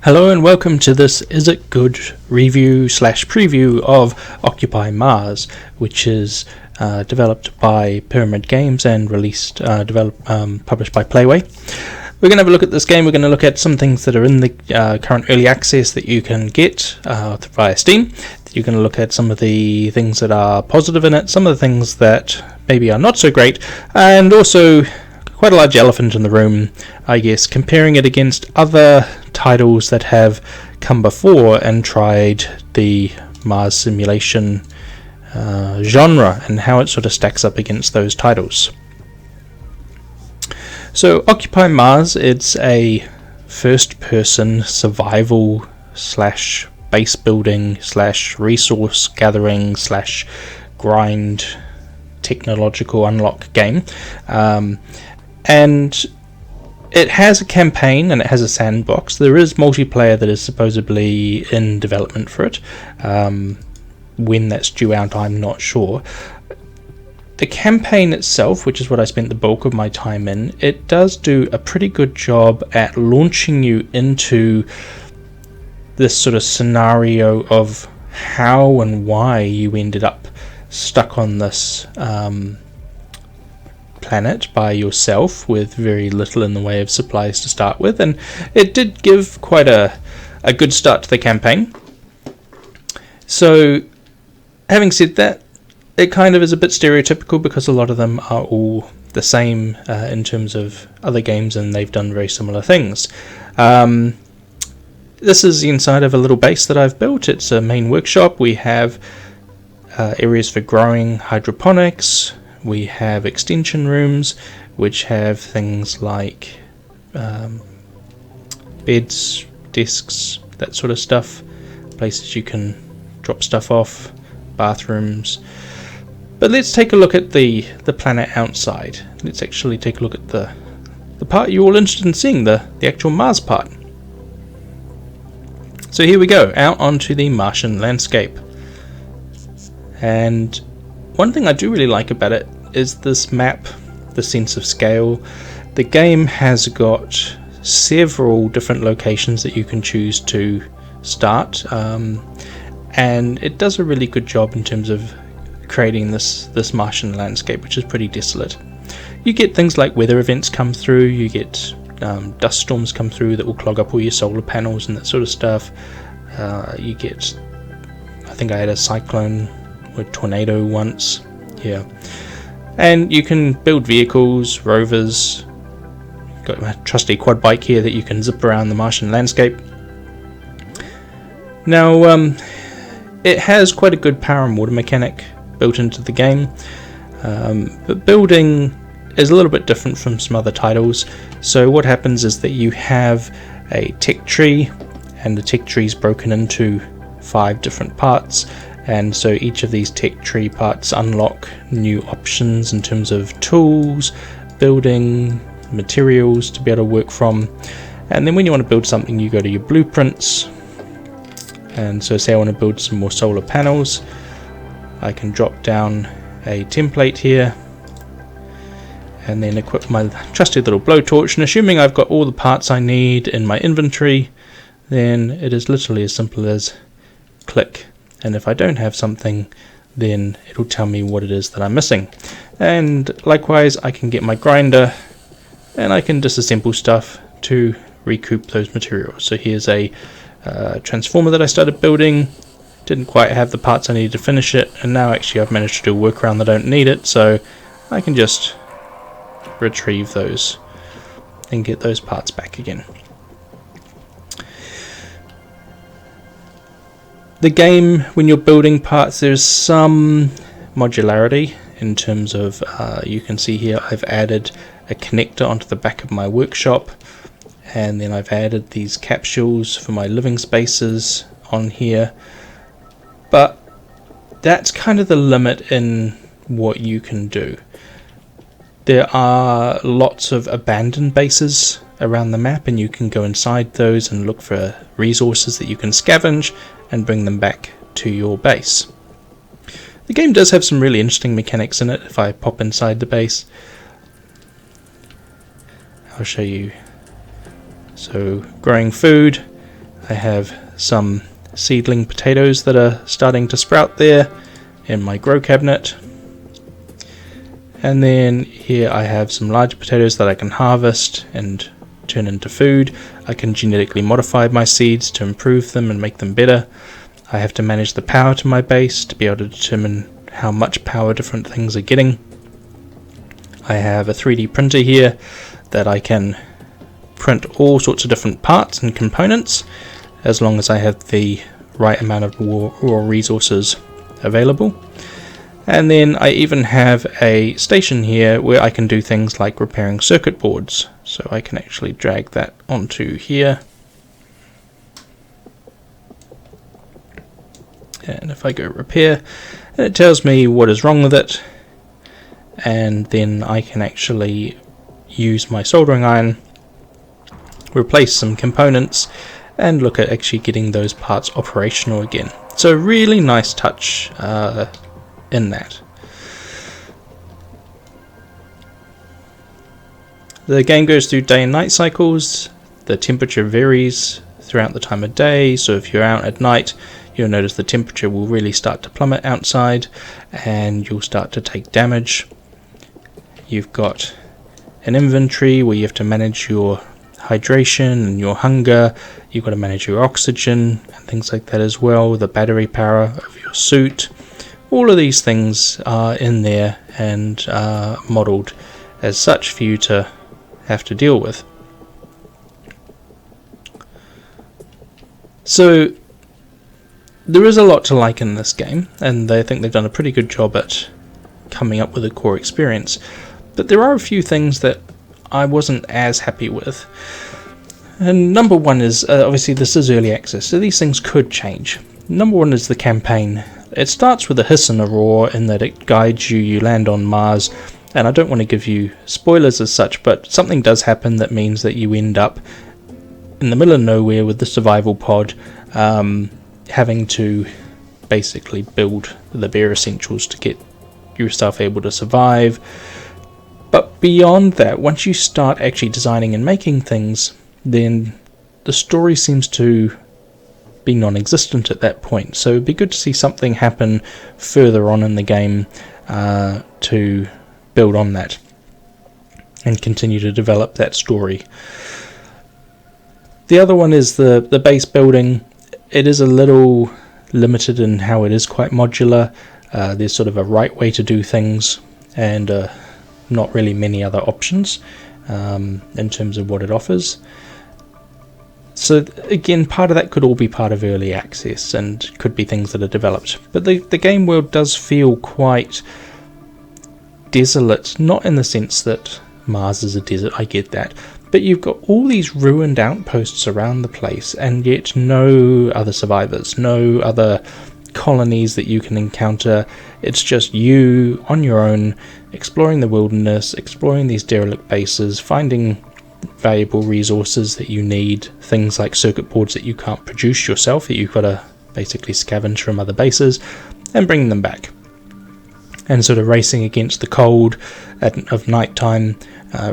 Hello and welcome to this Is It Good review slash preview of Occupy Mars, which is developed by Pyramid Games and released, published by PlayWay. We're going to have a look at this game. We're going to look at some things that are in the current early access that you can get via Steam. You're going to look at some of the things that are positive in it, some of the things that maybe are not so great, and also quite a large elephant in the room, I guess, comparing it against other titles that have come before and tried the Mars simulation genre and how it sort of stacks up against those titles. So Occupy Mars, it's a first-person survival slash base building slash resource gathering slash grind technological unlock game. And it has a campaign and it has a sandbox. There is multiplayer that is supposedly in development for it. When that's due out, I'm not sure. The campaign itself, which is what I spent the bulk of my time in, it does do a pretty good job at launching you into this sort of scenario of how and why you ended up stuck on this planet by yourself with very little in the way of supplies to start with, and it did give quite a good start to the campaign. So having said that, it kind of is a bit stereotypical because a lot of them are all the same in terms of other games, and they've done very similar things. This is the inside of a little base that I've built. It's a main workshop. We have areas for growing hydroponics. We have extension rooms which have things like beds, desks, that sort of stuff, places you can drop stuff off, bathrooms. But let's take a look at the planet outside. Let's actually take a look at the part you're all interested in seeing, the actual Mars part. So here we go, out onto the Martian landscape. And one thing I do really like about it is this map, the sense of scale. The game has got several different locations that you can choose to start, and it does a really good job in terms of creating this Martian landscape, which is pretty desolate. You get things like weather events come through, you get dust storms come through that will clog up all your solar panels and that sort of stuff. You get, I think I had a cyclone or tornado once, yeah. And you can build vehicles, rovers. Got my trusty quad bike here that you can zip around the Martian landscape. Now, it has quite a good power and water mechanic built into the game, but building is a little bit different from some other titles. So what happens is that you have a tech tree, and the tech tree is broken into 5 different parts. And so each of these tech tree parts unlock new options in terms of tools, building, materials to be able to work from. And then when you want to build something, you go to your blueprints. And so say I want to build some more solar panels, I can drop down a template here and then equip my trusty little blowtorch. And assuming I've got all the parts I need in my inventory, then it is literally as simple as click. And if I don't have something, then it'll tell me what it is that I'm missing. And likewise, I can get my grinder and I can disassemble stuff to recoup those materials. So here's a transformer that I started building. Didn't quite have the parts I needed to finish it, and now actually I've managed to do a workaround that I don't need it, so I can just retrieve those and get those parts back again. The game, when you're building parts, there's some modularity in terms of, you can see here I've added a connector onto the back of my workshop, and then I've added these capsules for my living spaces on here. But that's kind of the limit in what you can do. There are lots of abandoned bases around the map, and you can go inside those and look for resources that you can scavenge and bring them back to your base. The game does have some really interesting mechanics in it. If I pop inside the base, I'll show you. So growing food, I have some seedling potatoes that are starting to sprout there in my grow cabinet. And then here I have some large potatoes that I can harvest and turn into food. I can genetically modify my seeds to improve them and make them better. I have to manage the power to my base to be able to determine how much power different things are getting. I have a 3D printer here that I can print all sorts of different parts and components as long as I have the right amount of raw resources available. And then I even have a station here where I can do things like repairing circuit boards. So I can actually drag that onto here. And if I go repair, and it tells me what is wrong with it. And then I can actually use my soldering iron, replace some components, and look at actually getting those parts operational again. So really nice touch in that. The game goes through day and night cycles. The temperature varies throughout the time of day, so if you're out at night you'll notice the temperature will really start to plummet outside and you'll start to take damage. You've got an inventory where you have to manage your hydration and your hunger. You've got to manage your oxygen and things like that as well, the battery power of your suit. All of these things are in there and modelled as such for you to have to deal with. So there is a lot to like in this game, and I think they've done a pretty good job at coming up with a core experience. But there are a few things that I wasn't as happy with. And number one is, obviously this is early access, so these things could change. Number one is the campaign. It starts with a hiss and a roar in that it guides you, you land on Mars, and I don't want to give you spoilers as such, but something does happen that means that you end up in the middle of nowhere with the survival pod, having to basically build the bare essentials to get yourself able to survive. But beyond that, once you start actually designing and making things, then the story seems to be non-existent at that point. So it'd be good to see something happen further on in the game to build on that and continue to develop that story. The other one is the base building. It is a little limited in how it is quite modular. There's sort of a right way to do things and not really many other options in terms of what it offers. So again, part of that could all be part of early access and could be things that are developed. But the game world does feel quite desolate, not in the sense that Mars is a desert, I get that, but you've got all these ruined outposts around the place and yet no other survivors, no other colonies that you can encounter. It's just you on your own, exploring the wilderness, exploring these derelict bases, finding valuable resources that you need, things like circuit boards that you can't produce yourself, that you've got to basically scavenge from other bases and bring them back, and sort of racing against the cold of nighttime,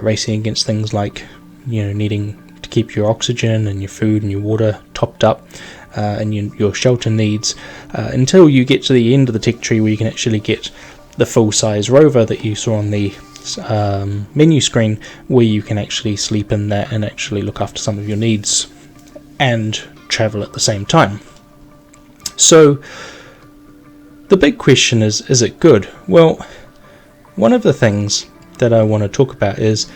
racing against things like, you know, needing to keep your oxygen and your food and your water topped up, and your shelter needs, until you get to the end of the tech tree where you can actually get the full-size rover that you saw on the menu screen, where you can actually sleep in that and actually look after some of your needs and travel at the same time. So the big question is it good? Well, one of the things that I want to talk about is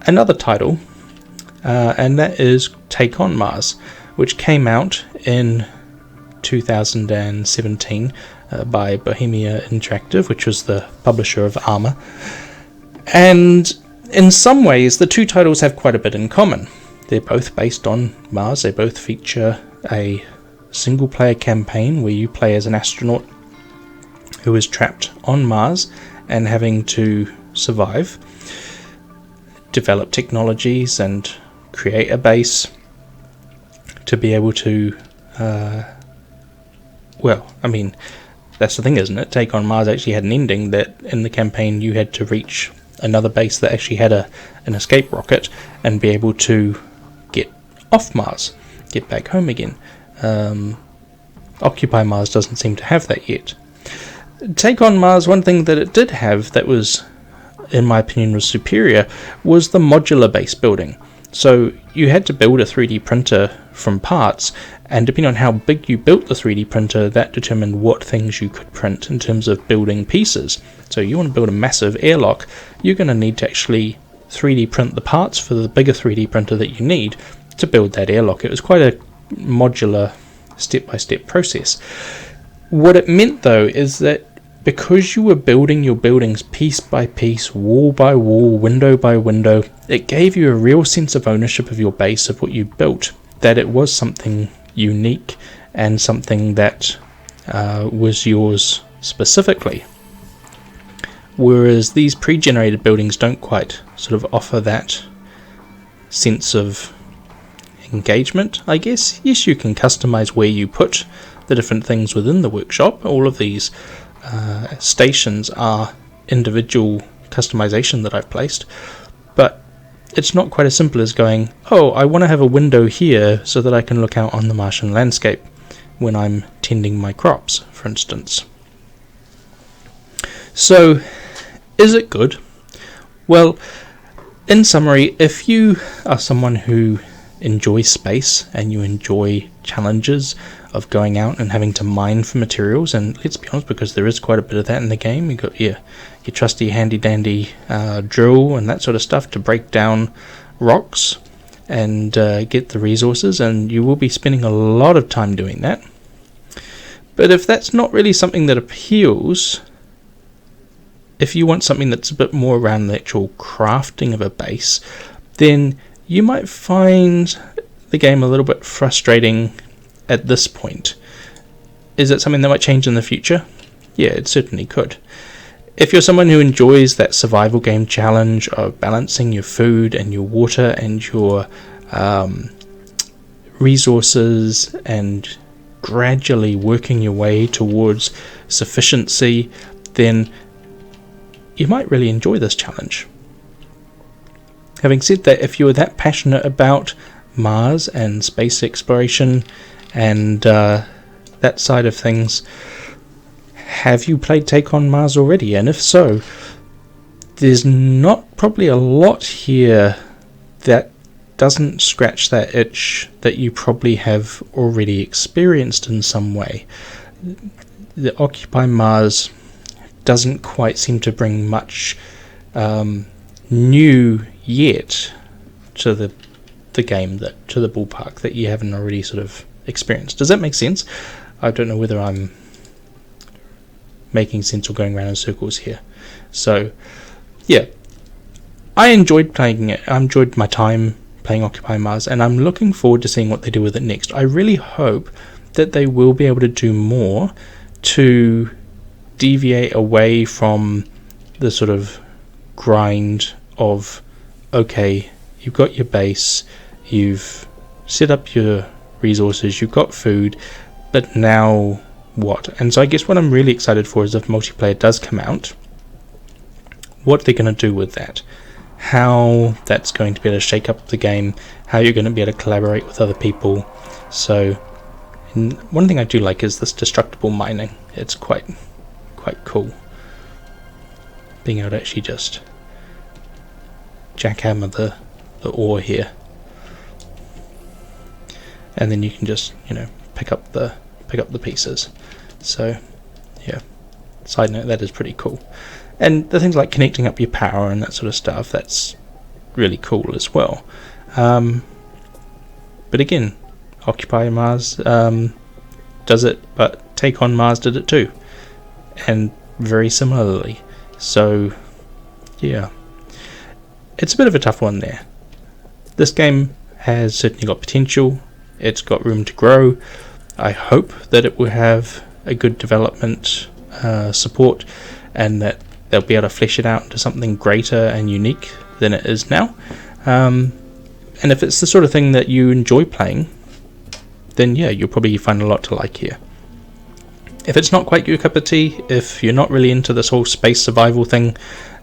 another title, and that is Take on Mars, which came out in 2017 by Bohemia Interactive, which was the publisher of Arma. And in some ways the two titles have quite a bit in common. They're both based on Mars. They both feature a single player campaign where you play as an astronaut who is trapped on Mars and having to survive, develop technologies and create a base to be able to that's the thing, isn't it? Take on Mars actually had an ending that in the campaign you had to reach another base that actually had an escape rocket and be able to get off Mars, get back home again. Occupy Mars doesn't seem to have that yet. Take on Mars, one thing that it did have that was, in my opinion, was superior, was the modular base building. So you had to build a 3D printer from parts, and depending on how big you built the 3D printer, that determined what things you could print in terms of building pieces. So you want to build a massive airlock, you're going to need to actually 3D print the parts for the bigger 3D printer that you need to build that airlock. It was quite a modular step-by-step process. What it meant though is that because you were building your buildings piece by piece, wall by wall, window by window, it gave you a real sense of ownership of your base, of what you built, that it was something unique and something that was yours specifically. Whereas these pre-generated buildings don't quite sort of offer that sense of engagement, I guess. Yes, you can customize where you put the different things within the workshop. All of these stations are individual customization that I've placed, but it's not quite as simple as going, oh, I want to have a window here so that I can look out on the Martian landscape when I'm tending my crops, for instance. So, is it good? Well, in summary, if you are someone who enjoys space and you enjoy challenges of going out and having to mine for materials, and let's be honest, because there is quite a bit of that in the game, you've got your trusty handy dandy drill and that sort of stuff to break down rocks and get the resources, and you will be spending a lot of time doing that. But if that's not really something that appeals, if you want something that's a bit more around the actual crafting of a base, then you might find the game a little bit frustrating at this point. Is it something that might change in the future? Yeah, it certainly could. If you're someone who enjoys that survival game challenge of balancing your food and your water and your resources and gradually working your way towards sufficiency, then you might really enjoy this challenge. Having said that, if you're that passionate about Mars and space exploration and that side of things, have you played Take on Mars already? And if so, there's not probably a lot here that doesn't scratch that itch that you probably have already experienced in some way. The Occupy Mars doesn't quite seem to bring much new yet to the game, to the ballpark, that you haven't already sort of experienced. Does that make sense? I don't know whether I'm making sense or going around in circles here. So yeah, I enjoyed playing it. I enjoyed my time playing Occupy Mars, and I'm looking forward to seeing what they do with it next. I really hope that they will be able to do more to deviate away from the sort of grind of, okay, you've got your base, you've set up your resources, you've got food, but now what? And so I guess what I'm really excited for is if multiplayer does come out, what they're going to do with that, how that's going to be able to shake up the game, how you're going to be able to collaborate with other people. So one thing I do like is this destructible mining. It's quite cool, being able to actually just jackhammer the ore here, and then you can just pick up the pieces. So yeah, side note, that is pretty cool. And the things like connecting up your power and that sort of stuff, that's really cool as well. But again, Occupy Mars does it, but Take on Mars did it too, and very similarly. So yeah, it's a bit of a tough one there. This game has certainly got potential, it's got room to grow. I hope that it will have a good development support, and that they'll be able to flesh it out into something greater and unique than it is now. And if it's the sort of thing that you enjoy playing, then yeah, you'll probably find a lot to like here. If it's not quite your cup of tea, if you're not really into this whole space survival thing,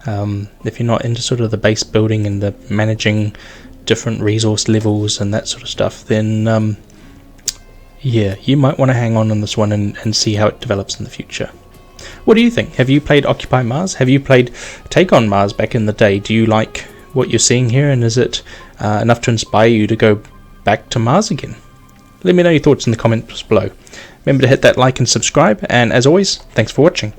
if you're not into sort of the base building and the managing different resource levels and that sort of stuff, then yeah, you might want to hang on this one and see how it develops in the future. What do you think? Have you played Occupy Mars? Have you played Take on Mars back in the day? Do you like what you're seeing here, and is it enough to inspire you to go back to Mars again? Let me know your thoughts in the comments below. Remember to hit that like and subscribe, and as always, thanks for watching.